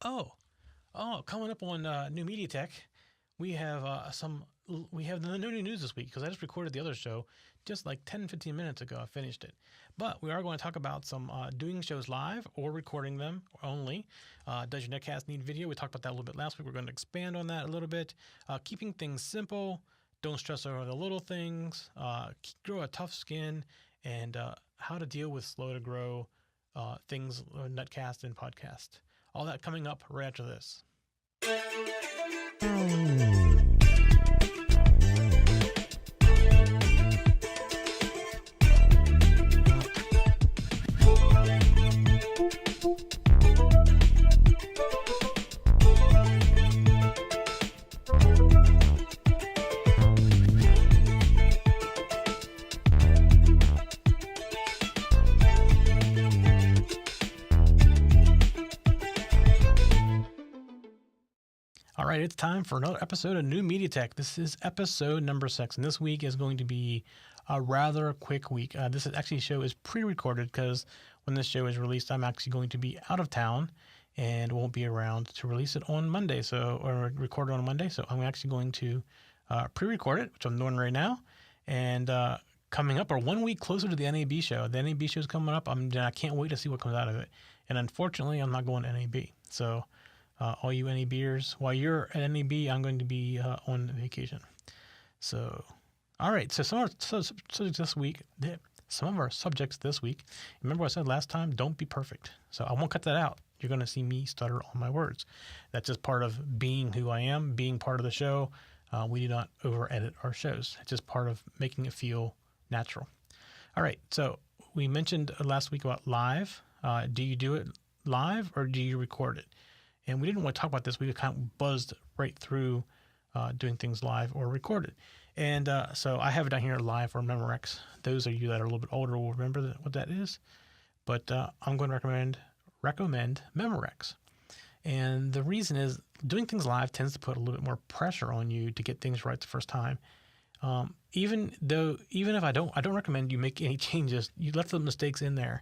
Coming up on New Media Tech, we have we have the new news this week because I just recorded the other show just like 10, 15 minutes ago. I finished it. But we are going to talk about some doing shows live or recording them only. Does your netcast need video? We talked about that a little bit last week. We're going to expand on that a little bit. Keeping things simple. Don't stress over the little things. Grow a tough skin. And how to deal with slow to grow things, netcast and podcast. All that coming up right after this. All right, it's time for another episode of New Media Tech. This is episode number 6, and this week is going to be a rather quick week. This show is pre-recorded because when this show is released, I'm actually going to be out of town and won't be around to release it on Monday, or record it on Monday. So I'm actually going to pre-record it, which I'm doing right now, and coming up, or 1 week closer to the NAB show. The NAB show is coming up. I can't wait to see what comes out of it. And unfortunately, I'm not going to NAB. So all you NABers, while you're at NAB, I'm going to be on vacation. So, all right. So some of our subjects this week. Remember what I said last time? Don't be perfect. So I won't cut that out. You're going to see me stutter on my words. That's just part of being who I am, being part of the show. We do not over-edit our shows. It's just part of making it feel natural. All right. So we mentioned last week about live. Do you do it live or do you record it? And we didn't want to talk about this. We kind of buzzed right through doing things live or recorded. And so I have it down here live or Memorex. Those of you that are a little bit older will remember what that is. But I'm going to recommend Memorex. And the reason is doing things live tends to put a little bit more pressure on you to get things right the first time. Even if I don't recommend you make any changes. You left the mistakes in there.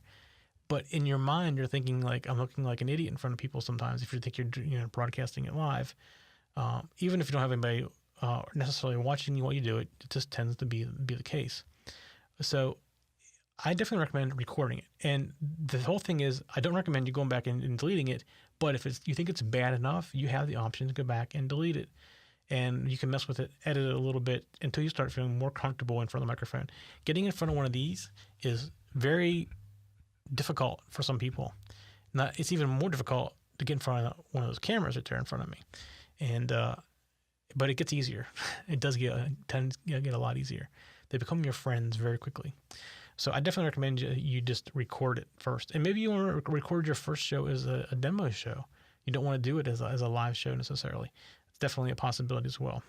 But in your mind, you're thinking like, I'm looking like an idiot in front of people sometimes if you think you're broadcasting it live. Even if you don't have anybody necessarily watching you while you do it, it just tends to be the case. So I definitely recommend recording it. And the whole thing is, I don't recommend you going back and deleting it. But if you think it's bad enough, you have the option to go back and delete it. And you can mess with it, edit it a little bit until you start feeling more comfortable in front of the microphone. Getting in front of one of these is very difficult for some people. It's even more difficult to get in front of one of those cameras right there in front of me. And but it gets easier. It does tend to get a lot easier. They become your friends very quickly. So I definitely recommend you just record it first. And maybe you want to record your first show as a demo show. You don't want to do it as a live show necessarily. It's definitely a possibility as well.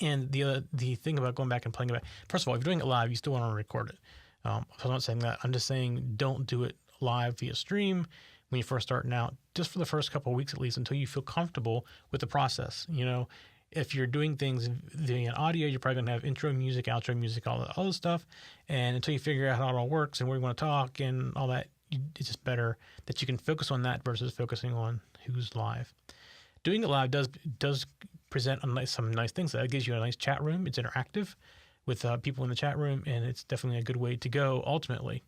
And the thing about going back and playing it back, first of all, if you're doing it live, you still want to record it. So I'm not saying that. I'm just saying don't do it live via stream when you're first starting out, just for the first couple of weeks at least, until you feel comfortable with the process. If you're doing things via audio, you're probably going to have intro music, outro music, all that other stuff. And until you figure out how it all works and where you want to talk and all that, it's just better that you can focus on that versus focusing on who's live. Doing it live does present some nice things. It gives you a nice chat room. It's interactive with people in the chat room, and it's definitely a good way to go ultimately.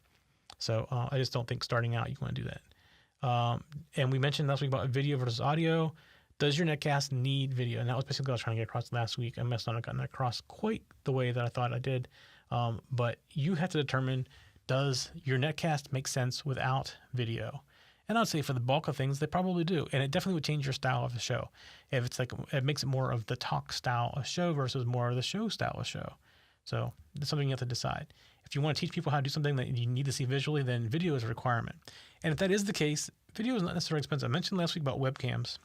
So I just don't think starting out you want to do that. And we mentioned last week about video versus audio. Does your netcast need video? And that was basically what I was trying to get across last week. I must not have gotten that across quite the way that I thought I did. But you have to determine, does your netcast make sense without video? And I'd say for the bulk of things, they probably do. And it definitely would change your style of the show. If it's like, it makes it more of the talk style of show versus more of the show style of show. So that's something you have to decide. If you want to teach people how to do something that you need to see visually, then video is a requirement. And if that is the case, video is not necessarily expensive. I mentioned last week about webcams,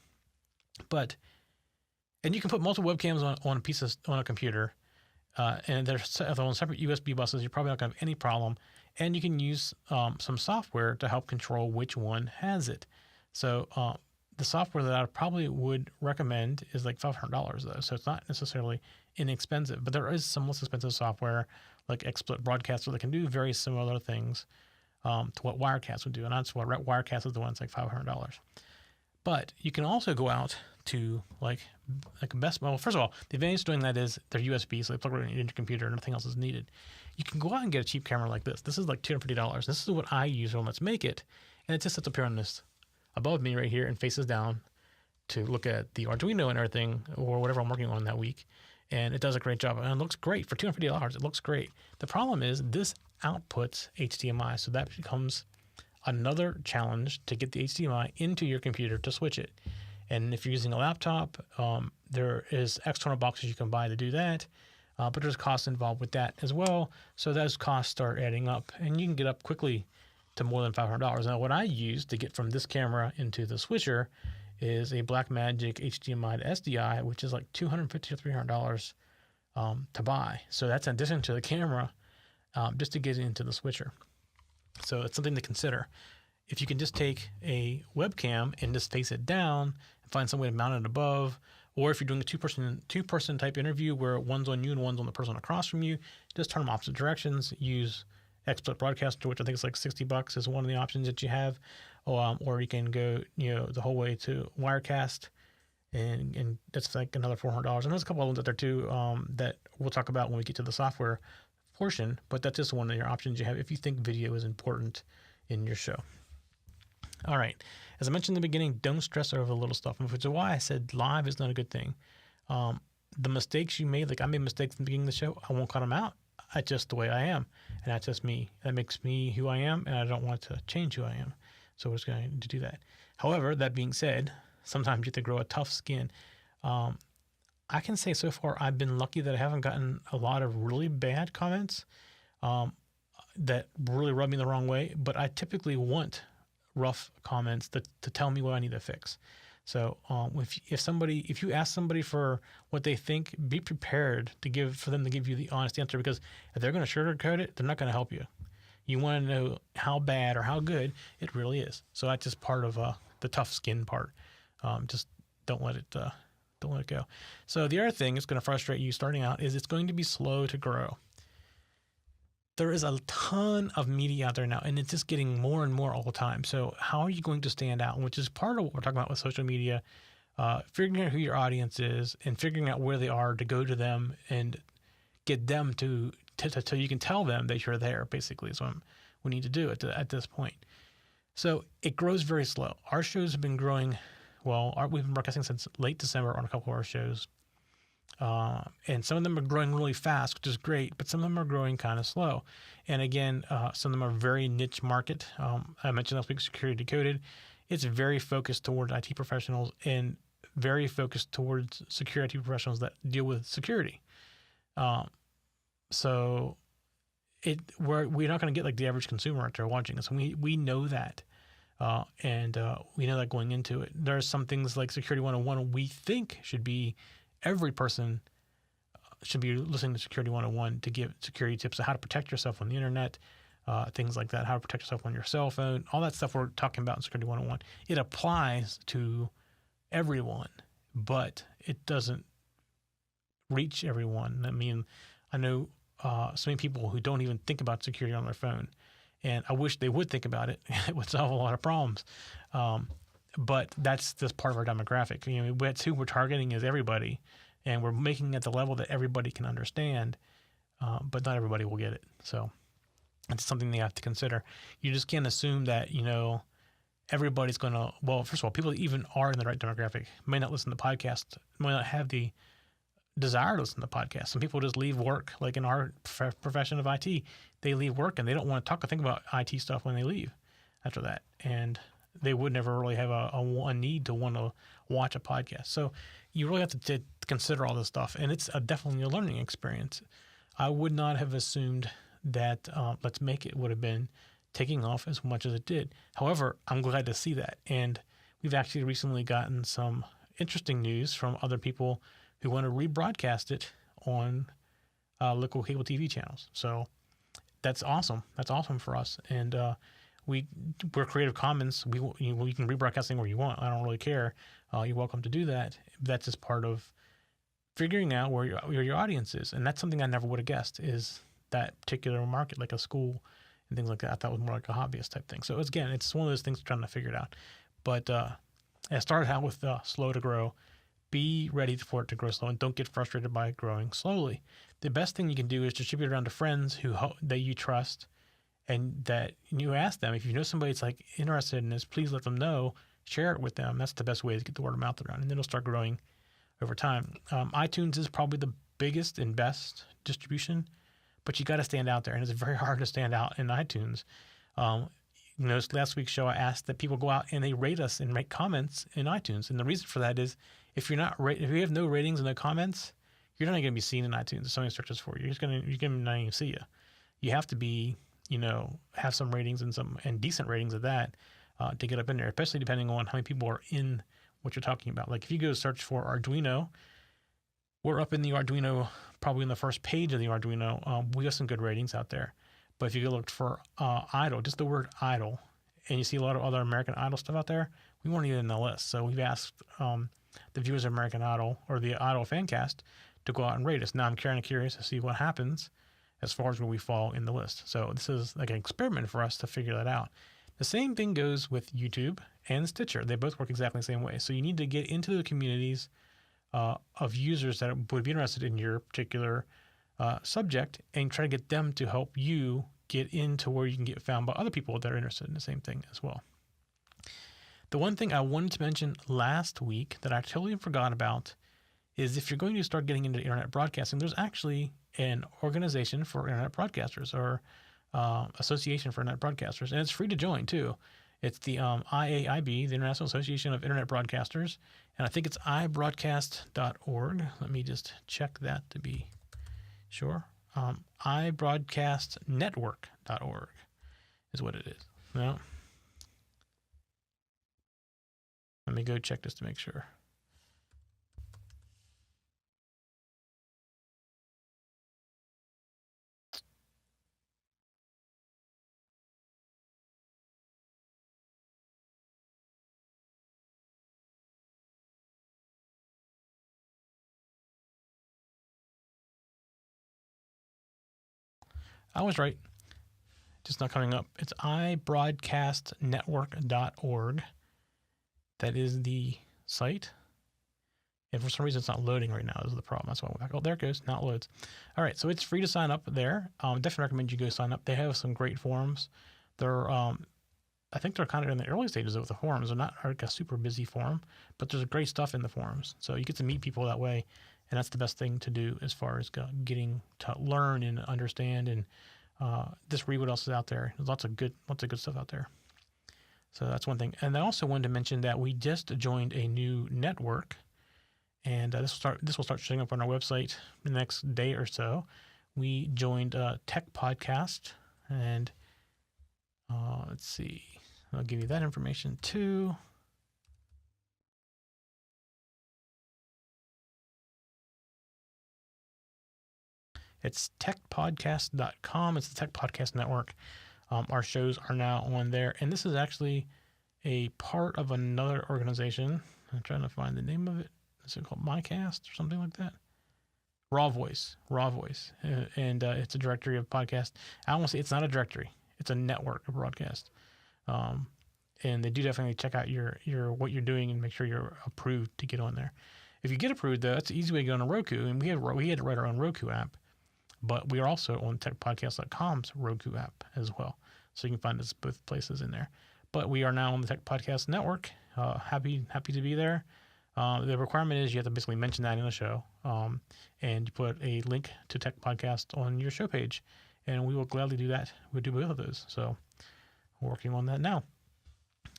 and you can put multiple webcams on a computer, and they're on separate USB buses. You're probably not going to have any problem. And you can use some software to help control which one has it. So the software that I probably would recommend is like $500 though. So it's not necessarily inexpensive, but there is some less expensive software like XSplit Broadcaster that can do very similar things to what Wirecast would do. And that's what Wirecast is the one that's like $500. But you can also go out to like Best. Well, first of all, the advantage of doing that is they're USB, so they plug right into your computer, and nothing else is needed. You can go out and get a cheap camera like this. This is like $250. This is what I use on Let's Make It, and it just sits up here on this above me right here and faces down to look at the Arduino and everything, or whatever I'm working on that week. And it does a great job, and it looks great for $250. It looks great. The problem is this outputs HDMI, so that becomes another challenge to get the HDMI into your computer to switch it. And if you're using a laptop, there is external boxes you can buy to do that, but there's costs involved with that as well. So those costs start adding up, and you can get up quickly to more than $500. Now, what I use to get from this camera into the switcher is a Blackmagic HDMI to SDI, which is like $250 to $300 to buy. So that's in addition to the camera, just to get into the switcher. So it's something to consider. If you can just take a webcam and just face it down and find some way to mount it above, or if you're doing a two-person type interview where one's on you and one's on the person across from you, just turn them opposite directions. Use XSplit Broadcaster, which I think is like $60 is one of the options that you have, or you can go the whole way to Wirecast, and that's like another $400. And there's a couple of ones out there too that we'll talk about when we get to the software portion, but that's just one of your options you have if you think video is important in your show. All right. As I mentioned in the beginning, don't stress over the little stuff, which is why I said live is not a good thing. The mistakes you made, like I made mistakes in the beginning of the show, I won't cut them out. That's just the way I am. And that's just me. That makes me who I am, and I don't want to change who I am. So we're just going to do that. However, that being said, sometimes you have to grow a tough skin. I can say so far I've been lucky that I haven't gotten a lot of really bad comments that really rub me the wrong way, but I typically want rough comments to tell me what I need to fix. So if you ask somebody for what they think, be prepared for them to give you the honest answer, because if they're going to sugarcoat it, they're not going to help you. You want to know how bad or how good it really is. So that's just part of the tough skin part. Just don't let it go. So the other thing that's going to frustrate you starting out is it's going to be slow to grow. There is a ton of media out there now, and it's just getting more and more all the time. So how are you going to stand out? Which is part of what we're talking about with social media, figuring out who your audience is and figuring out where they are to go to them and get them to you can tell them that you're there, basically, is what we need to do at this point. So it grows very slow. Our shows have been growing. Well, we've been broadcasting since late December on a couple of our shows. And some of them are growing really fast, which is great, but some of them are growing kind of slow. And again, some of them are very niche market. I mentioned last week, Security Decoded. It's very focused towards IT professionals and very focused towards security professionals that deal with security. So we're not going to get like the average consumer out there watching us. We know that. And we know that going into it. There are some things like Security 101 we think should be every person should be listening to Security 101 to give security tips on how to protect yourself on the internet, things like that, how to protect yourself on your cell phone, all that stuff we're talking about in Security 101. It applies to everyone, but it doesn't reach everyone. I mean, I know so many people who don't even think about security on their phone, and I wish they would think about it. It would solve a lot of problems. But that's just part of our demographic. That's who we're targeting is everybody, and we're making it at the level that everybody can understand, but not everybody will get it. So it's something they have to consider. You just can't assume that, everybody's going to, well, first of all, people that even are in the right demographic may not listen to podcasts, may not have the desire to listen to podcasts. Some people just leave work, like in our profession of IT, they leave work and they don't want to talk or think about IT stuff when they leave after that. And they would never really have a need to want to watch a podcast. So you really have to consider all this stuff. And it's definitely a learning experience. I would not have assumed that Let's Make It would have been taking off as much as it did. However, I'm glad to see that. And we've actually recently gotten some interesting news from other people who want to rebroadcast it on local cable TV channels. So that's awesome. That's awesome for us. And we're Creative Commons. You can rebroadcast anything where you want. I don't really care. You're welcome to do that. That's just part of figuring out where your audience is. And that's something I never would have guessed, is that particular market, like a school and things like that. I thought it was more like a hobbyist type thing. So it's one of those things trying to figure it out. But it started out with slow to grow. Be ready for it to grow slow, and don't get frustrated by growing slowly. The best thing you can do is distribute it around to friends that you trust, and that you ask them, if you know somebody that's like interested in this, please let them know, share it with them. That's the best way to get the word of mouth around, and then it'll start growing over time. iTunes is probably the biggest and best distribution, but you got to stand out there, and it's very hard to stand out in iTunes. Last week's show, I asked that people go out and they rate us and make comments in iTunes, and the reason for that is if you have no ratings and no comments, you're not going to be seen in iTunes. If somebody searches for you, you're going to not even see you. You have to be, have some ratings and decent ratings of that to get up in there, especially depending on how many people are in what you're talking about. Like if you go search for Arduino, we're up in the Arduino, probably in the first page of the Arduino. We got some good ratings out there. But if you go look for Idol, just the word Idol, and you see a lot of other American Idol stuff out there, we weren't even in the list. So we've asked the viewers of American Idol or the Idol Fancast to go out and rate us. Now I'm kind of curious to see what happens as far as where we fall in the list. So this is like an experiment for us to figure that out. The same thing goes with YouTube and Stitcher. They both work exactly the same way. So you need to get into the communities of users that would be interested in your particular subject and try to get them to help you get into where you can get found by other people that are interested in the same thing as well. The one thing I wanted to mention last week that I totally forgot about is if you're going to start getting into internet broadcasting, there's actually an organization for internet broadcasters or association for internet broadcasters, and it's free to join too. It's the IAIB, the International Association of Internet Broadcasters, and I think it's ibroadcast.org. Let me just check that to be sure. ibroadcastnetwork.org is what it is. No. Let me go check this to make sure. I was right. Just not coming up. It's ibroadcastnetwork.org. That is the site. And for some reason, it's not loading right now. This is the problem. That's why I'm back. Oh, there it goes. Now it loads. All right. So it's free to sign up there. Definitely recommend you go sign up. They have some great forums. They're, I think they're kind of in the early stages of the forums. They're not like a super busy forum, but there's great stuff in the forums. So you get to meet people that way. And that's the best thing to do as far as getting to learn and understand and just read what else is out there. There's lots of good stuff out there. So that's one thing. And I also wanted to mention that we just joined a new network, and this will start showing up on our website the next day or so. We joined Tech Podcast, and let's see. I'll give you that information too. It's techpodcast.com. It's the Tech Podcast Network. Our shows are now on there. And this is actually a part of another organization. I'm trying to find the name of it. Is it called MyCast or something like that? Raw Voice. And it's a directory of podcasts. I won't say it's not a directory. It's a network of broadcasts. And they do definitely check out your what you're doing and make sure you're approved to get on there. If you get approved, though, that's an easy way to go on a Roku. And we had to write our own Roku app. But we are also on techpodcast.com's Roku app as well. So you can find us both places in there. But we are now on the Tech Podcast Network. Happy to be there. The requirement is you have to basically mention that in the show. And you put a link to Tech Podcast on your show page. And we will gladly do that. We'll do both of those. So we're working on that now.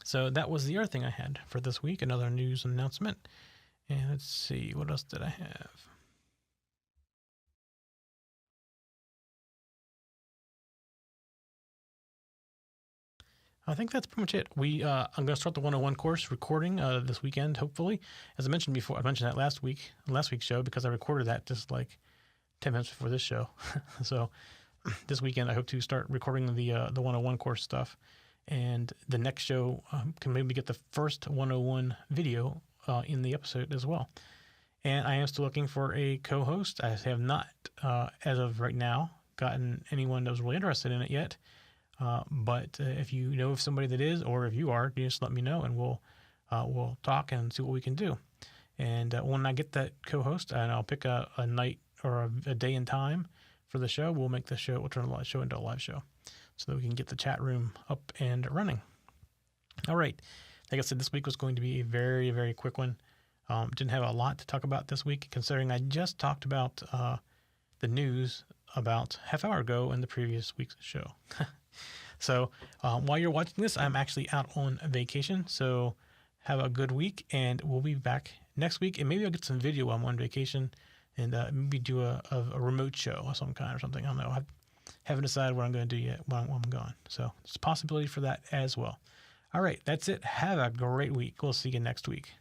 So that was the other thing I had for this week. Another news announcement. And let's see. What else did I have? I think that's pretty much it. I'm going to start the 101 course recording this weekend, hopefully. As I mentioned before, I mentioned that last week's show because I recorded that just like 10 minutes before this show. So this weekend, I hope to start recording the 101 course stuff. And the next show can maybe get the first 101 video in the episode as well. And I am still looking for a co-host. I have not, as of right now, gotten anyone that was really interested in it yet. But if you know of somebody that is, or if you are, just let me know, and we'll we'll talk and see what we can do. And when I get that co-host, and I'll pick a night or a day and time for the show, we'll turn the show into a live show so that we can get the chat room up and running. All right. Like I said, this week was going to be a very, very quick one. Didn't have a lot to talk about this week, considering I just talked about the news about half hour ago in the previous week's show. So while you're watching this, I'm actually out on vacation. So have a good week, and we'll be back next week. And maybe I'll get some video while I'm on vacation, and maybe do a remote show of some kind or something. I don't know. I haven't decided what I'm going to do yet while I'm gone. So there's a possibility for that as well. All right, that's it. Have a great week. We'll see you next week.